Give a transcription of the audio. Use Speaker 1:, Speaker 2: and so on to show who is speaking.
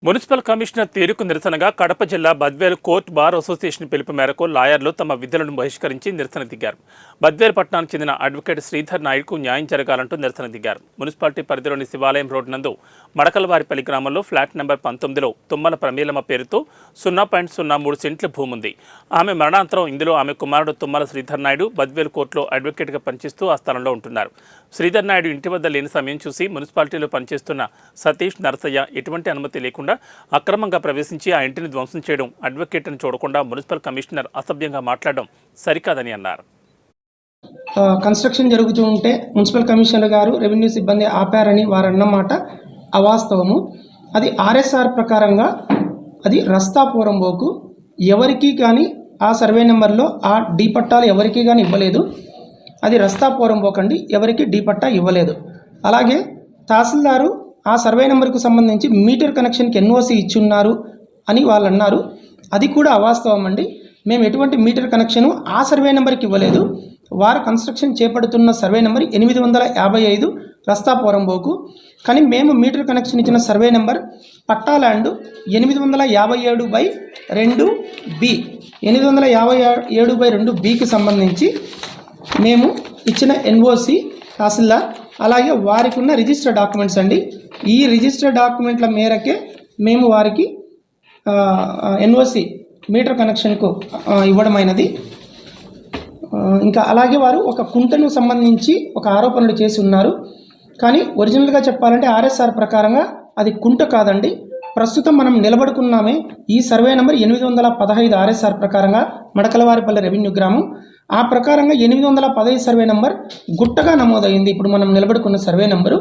Speaker 1: Municipal commissioner తీరుకు నిరసనగా కడప జిల్లా Badvel court bar association పిలుపు మేరకు లాయర్లు తమ విధులను బహిష్కరించి నిరసన దిగారు. బద్వేలు పట్టణానికి చెందిన అడ్వకేట్ శ్రీధర్ నాయుడుకు న్యాయం జరగాలంటూ నిరసన దిగారు. మున్సిపాలిటీ పరిధిలోని శివాలయం రోడ్డు నందు మడకలవారిపల్లి గ్రామంలో ఫ్లాట్ నెంబర్ 19లో తుమ్మల ప్రమీలమ్మ పేరుతో 0.03 సెంట్ల భూమి ఉంది. ఆమె మరణాంతరం ఇందులో ఆమె కుమారుడు తుమ్మల శ్రీధర్ నాయుడు బద్వేలు కోర్టులో అడ్వకేట్గా పనిచేస్తూ ఆ స్థలంలో ఉంటున్నారు. శ్రీధర్ నాయుడు ఇంటి వద్ద లేని సమయం చూసి మున్సిపాలిటీలో పనిచేస్తున్న సతీష్ నరసయ్య ఎటువంటి అనుమతి లేకుండా అక్రమంగా ప్రవేశించి ఆ ఇంటిని ధ్వంసం చేయడం, అడ్వకేట్ను చూడకుండా మున్సిపల్ కమిషనర్ అసభ్యంగా మాట్లాడడం సరికాదని అన్నారు.
Speaker 2: కన్స్ట్రక్షన్ జరుగుతూ ఉంటే మున్సిపల్ కమిషనర్ గారు రెవెన్యూ సిబ్బంది ఆపారని వారు అన్నమాట అవాస్తవము. అది ఆర్ఎస్ఆర్ ప్రకారంగా అది రస్తా పోరంబోకు ఎవరికి కానీ ఆ సర్వే నెంబర్లో ఆ డీ పట్టాలు ఎవరికి కానీ ఇవ్వలేదు. అది రస్తా పోరంబోకండి, ఎవరికి డీ పట్టా ఇవ్వలేదు. అలాగే తహసీల్దారు ఆ సర్వే నెంబర్కు సంబంధించి మీటర్ కనెక్షన్కి ఎన్ఓసి ఇచ్చున్నారు అని వాళ్ళు అన్నారు. అది కూడా అవాస్తవం అండి. మేము ఎటువంటి మీటర్ కనెక్షను ఆ సర్వే నెంబర్కి ఇవ్వలేదు. వారు కన్స్ట్రక్షన్ చేపడుతున్న సర్వే నెంబర్ 855 రస్తా పోరంబోకు. కానీ మేము మీటర్ కనెక్షన్ ఇచ్చిన సర్వే నెంబర్ పట్టా ల్యాండ్ 857/2B 857/2Bకి సంబంధించి మేము ఇచ్చిన ఎన్ఓసి తహసీల్దార్, అలాగే వారికి ఉన్న రిజిస్టర్ డాక్యుమెంట్స్ అండి. ఈ రిజిస్టర్ డాక్యుమెంట్ల మేరకే మేము వారికి ఎన్ఓసి మీటర్ కనెక్షన్కు ఇవ్వడమైనది. ఇంకా అలాగే వారు ఒక కుంటను సంబంధించి ఒక ఆరోపణలు చేసి ఉన్నారు. కానీ ఒరిజినల్గా చెప్పాలంటే ఆర్ఎస్ఆర్ ప్రకారంగా అది కుంట కాదండి. ప్రస్తుతం మనం నిలబడుకున్నామే ఈ సర్వే నెంబర్ 815 ఆర్ఎస్ఆర్ ప్రకారంగా మడకలవారిపల్లి రెవెన్యూ గ్రామం. ఆ ప్రకారంగా 815 సర్వే నెంబర్ గుట్టగా నమోదైంది. ఇప్పుడు మనం నిలబడుకున్న సర్వే నెంబరు